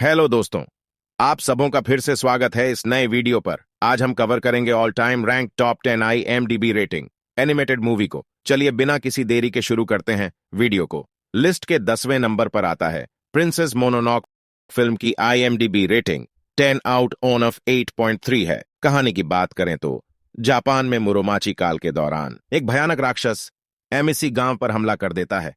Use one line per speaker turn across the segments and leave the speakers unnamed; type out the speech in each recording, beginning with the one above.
Hello दोस्तों, आप सबों का फिर से स्वागत है इस नए वीडियो पर। आज हम कवर करेंगे all time rank top 10 IMDb rating animated movie को। चलिए बिना किसी देरी के शुरू करते हैं वीडियो को। लिस्ट के 10वें नंबर पर आता है प्रिंसेस मोनोनोक। फिल्म की IMDb रेटिंग 10 आउट ऑफ 8.3 है। कहानी की बात करें तो जापान में मुरोमाची काल के दौरान एक भयानक राक्षस एमिसी गांव पर हमला कर देता है।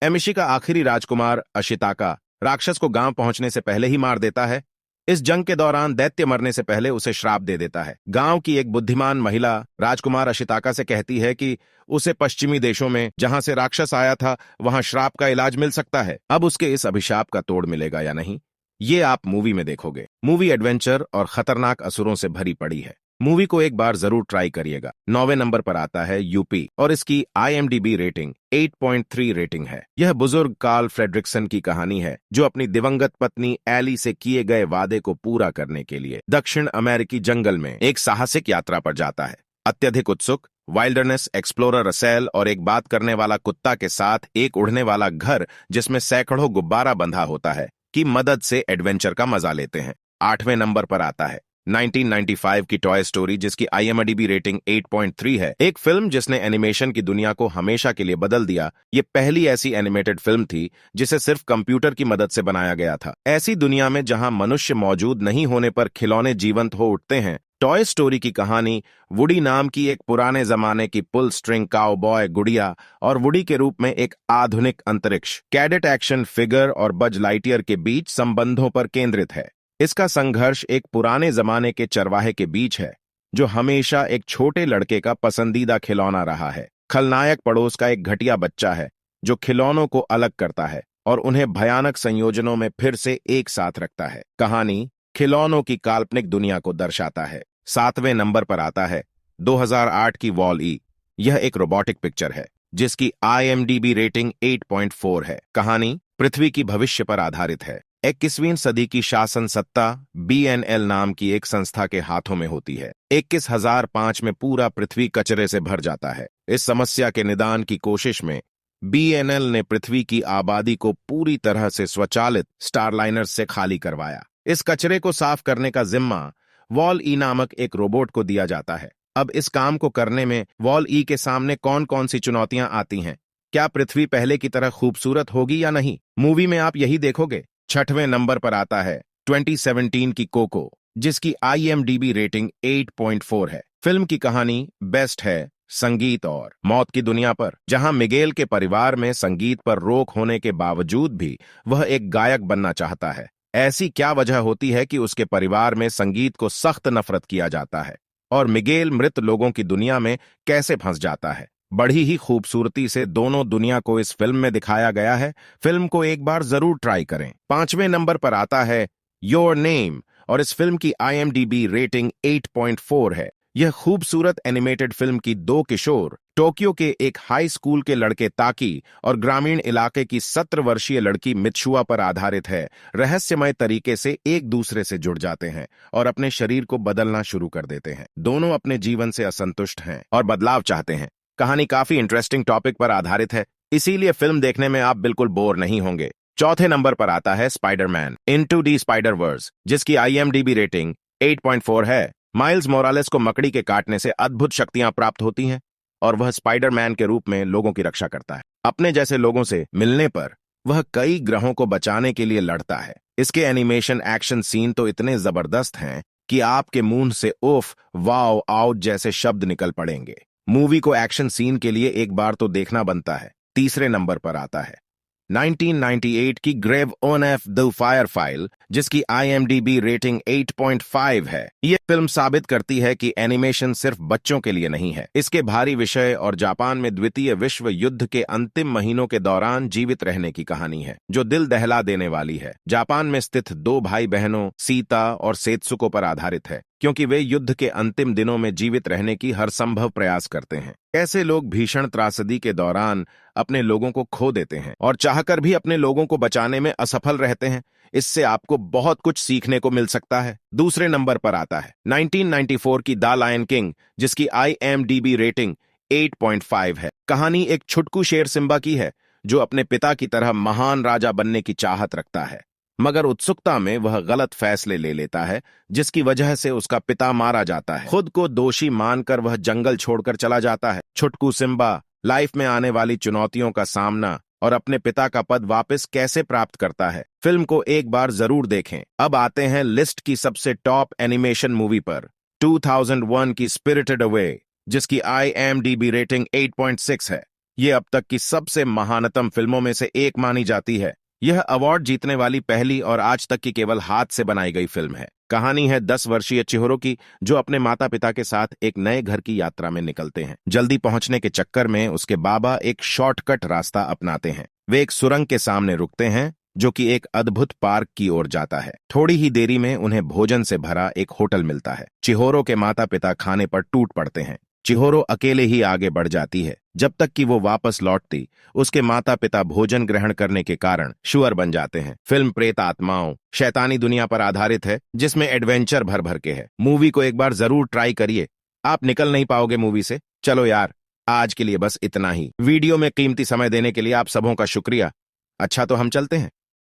एमिशी का आखिरी राजकुमार अशिताका राक्षस को गांव पहुंचने से पहले ही मार देता है। इस जंग के दौरान दैत्य मरने से पहले उसे श्राप दे देता है। गांव की एक बुद्धिमान महिला राजकुमार अशिताका से कहती है कि उसे पश्चिमी देशों में जहां से राक्षस आया था वहां श्राप का इलाज मिल सकता है। अब उसके इस अभिशाप का तोड़ मिलेगा या नहीं, ये आप मूवी में देखोगे। मूवी एडवेंचर और खतरनाक असुरों से भरी पड़ी है। मूवी को एक बार जरूर ट्राई करिएगा। 9वें नंबर पर आता है यूपी और इसकी IMDb रेटिंग 8.3 रेटिंग है। यह बुजुर्ग कार्ल फ्रेडरिक्सन की कहानी है जो अपनी दिवंगत पत्नी एली से किए गए वादे को पूरा करने के लिए दक्षिण अमेरिकी जंगल में एक साहसिक यात्रा पर जाता है। अत्यधिक उत्सुक वाइल्डरनेस एक्सप्लोरर रसेल और एक बात करने वाला कुत्ता के साथ एक उड़ने वाला घर जिसमें सैकड़ों गुब्बारा बंधा होता है की मदद से एडवेंचर का मजा लेते हैं। 8वें नंबर पर आता है 1995 की टॉय स्टोरी जिसकी IMDb रेटिंग 8.3 है। एक फिल्म जिसने एनिमेशन की दुनिया को हमेशा के लिए बदल दिया। ये पहली ऐसी एनिमेटेड फिल्म थी जिसे सिर्फ कंप्यूटर की मदद से बनाया गया था। ऐसी दुनिया में जहां मनुष्य मौजूद नहीं होने पर खिलौने जीवंत हो उठते हैं। टॉय स्टोरी की कहानी वुडी नाम की एक पुराने जमाने की पुल स्ट्रिंग काउबॉय गुड़िया और वुडी के रूप में एक आधुनिक अंतरिक्ष कैडेट एक्शन फिगर और बज लाइटियर के बीच संबंधों पर केंद्रित है। इसका संघर्ष एक पुराने जमाने के चरवाहे के बीच है जो हमेशा एक छोटे लड़के का पसंदीदा खिलौना रहा है। खलनायक पड़ोस का एक घटिया बच्चा है जो खिलौनों को अलग करता है और उन्हें भयानक संयोजनों में फिर से एक साथ रखता है। कहानी खिलौनों की काल्पनिक दुनिया को दर्शाता है। 7वें नंबर पर आता है 2008 की वॉल-ई। यह एक रोबोटिक पिक्चर है जिसकी IMDb रेटिंग 8.4 है। कहानी पृथ्वी की भविष्य पर आधारित है। 21वीं सदी की शासन सत्ता BNL नाम की एक संस्था के हाथों में होती है। 21,005 में पूरा पृथ्वी कचरे से भर जाता है। इस समस्या के निदान की कोशिश में BNL ने पृथ्वी की आबादी को पूरी तरह से स्वचालित स्टारलाइनर से खाली करवाया। इस कचरे को साफ करने का जिम्मा वॉल-ई नामक एक रोबोट को दिया जाता है। अब इस काम को करने में वॉल-ई के सामने कौन कौन सी चुनौतियां आती हैं? क्या पृथ्वी पहले की तरह खूबसूरत होगी या नहीं? मूवी में आप यही देखोगे। 6वें नंबर पर आता है 2017 की कोको जिसकी IMDb रेटिंग 8.4 है। फिल्म की कहानी बेस्ट है संगीत और मौत की दुनिया पर, जहां मिगेल के परिवार में संगीत पर रोक होने के बावजूद भी वह एक गायक बनना चाहता है। ऐसी क्या वजह होती है कि उसके परिवार में संगीत को सख्त नफरत किया जाता है और मिगेल मृत लोगों की दुनिया में कैसे फंस जाता है। बड़ी ही खूबसूरती से दोनों दुनिया को इस फिल्म में दिखाया गया है। फिल्म को एक बार जरूर ट्राई करें। 5वें नंबर पर आता है योर नेम और इस फिल्म की IMDb रेटिंग 8.4 है। यह खूबसूरत एनिमेटेड फिल्म की दो किशोर टोक्यो के एक हाई स्कूल के लड़के ताकी और ग्रामीण इलाके की 17 वर्षीय लड़की मित्सुआ पर आधारित है। रहस्यमय तरीके से एक दूसरे से जुड़ जाते हैं और अपने शरीर को बदलना शुरू कर देते हैं। दोनों अपने जीवन से असंतुष्ट हैं और बदलाव चाहते हैं। कहानी काफी इंटरेस्टिंग टॉपिक पर आधारित है, इसीलिए फिल्म देखने में आप बिल्कुल बोर नहीं होंगे। 4थे नंबर पर आता है स्पाइडरमैन इनटू द स्पाइडर-वर्स जिसकी IMDb रेटिंग 8.4 है। माइल्स मोरालेस को मकड़ी के काटने से अद्भुत शक्तियां प्राप्त होती हैं और वह स्पाइडरमैन के रूप में लोगों की रक्षा करता है। अपने जैसे लोगों से मिलने पर वह कई ग्रहों को बचाने के लिए लड़ता है। इसके एनिमेशन एक्शन सीन तो इतने जबरदस्त हैं कि आपके मुंह से उफ, वाओ, आउट जैसे शब्द निकल पड़ेंगे। मूवी को एक्शन सीन के लिए एक बार तो देखना बनता है। 3रे नंबर पर आता है 1998 की grave ONF the fireflies जिसकी IMDb रेटिंग 8.5 है। यह फिल्म साबित करती है कि एनिमेशन सिर्फ बच्चों के लिए नहीं है। इसके भारी विषय और जापान में द्वितीय विश्व युद्ध के अंतिम महीनों के दौरान जीवित रहने की कहानी है जो दिल दहला देने वाली है। जापान में स्थित 2 भाई बहनों सीता और सेत्सुको पर आधारित है क्योंकि वे युद्ध के अंतिम दिनों में जीवित रहने की हर संभव प्रयास करते हैं। कैसे लोग भीषण त्रासदी के दौरान अपने लोगों को खो देते हैं और चाहकर भी अपने लोगों को बचाने में असफल रहते हैं। इससे आपको बहुत कुछ सीखने को मिल सकता है। 2रे नंबर पर आता है 1994 की द लायन किंग जिसकी IMDb रेटिंग 8.5 है। कहानी एक छुटकू शेर सिम्बा की है जो अपने पिता की तरह महान राजा बनने की चाहत रखता है। मगर उत्सुकता में वह गलत फैसले ले लेता है, जिसकी वजह से उसका पिता मारा जाता है। खुद को दोषी मानकर वह जंगल छोड़कर चला जाता है। छुटकू सिम्बा लाइफ में आने वाली चुनौतियों का सामना और अपने पिता का पद वापस कैसे प्राप्त करता है। फिल्म को एक बार जरूर देखें। अब आते हैं लिस्ट की सबसे टॉप एनिमेशन मूवी पर। 2001 की स्पिरिटेड अवे, जिसकी IMDb रेटिंग 8.6 है, ये अब तक की सबसे महानतम फिल्मों में से एक मानी जाती है। यह अवार्ड जीतने वाली पहली और आज तक की केवल हाथ से बनाई गई फिल्म है। कहानी है 10 वर्षीय चिहिरो की, जो अपने माता पिता के साथ एक नए घर की यात्रा में निकलते हैं। जल्दी पहुंचने के चक्कर में उसके बाबा एक शॉर्टकट रास्ता अपनाते हैं। वे एक सुरंग के सामने रुकते हैं, जो कि एक अद्भुत पार्क की ओर जाता है। थोड़ी ही देरी में उन्हें भोजन से भरा एक होटल मिलता है। चिहिरो के माता पिता खाने पर टूट पड़ते हैं। चिहिरो अकेले ही आगे बढ़ जाती है। जब तक कि वो वापस लौटती, उसके माता पिता भोजन ग्रहण करने के कारण शुअर बन जाते हैं। फिल्म प्रेत आत्माओं, शैतानी दुनिया पर आधारित है, जिसमें एडवेंचर भर भर के है। मूवी को एक बार जरूर ट्राई करिए, आप निकल नहीं पाओगे मूवी से। चलो यार, आज के लिए बस इतना ही। वीडियो में कीमती समय देने के लिए आप सबों का शुक्रिया। अच्छा, तो हम चलते हैं।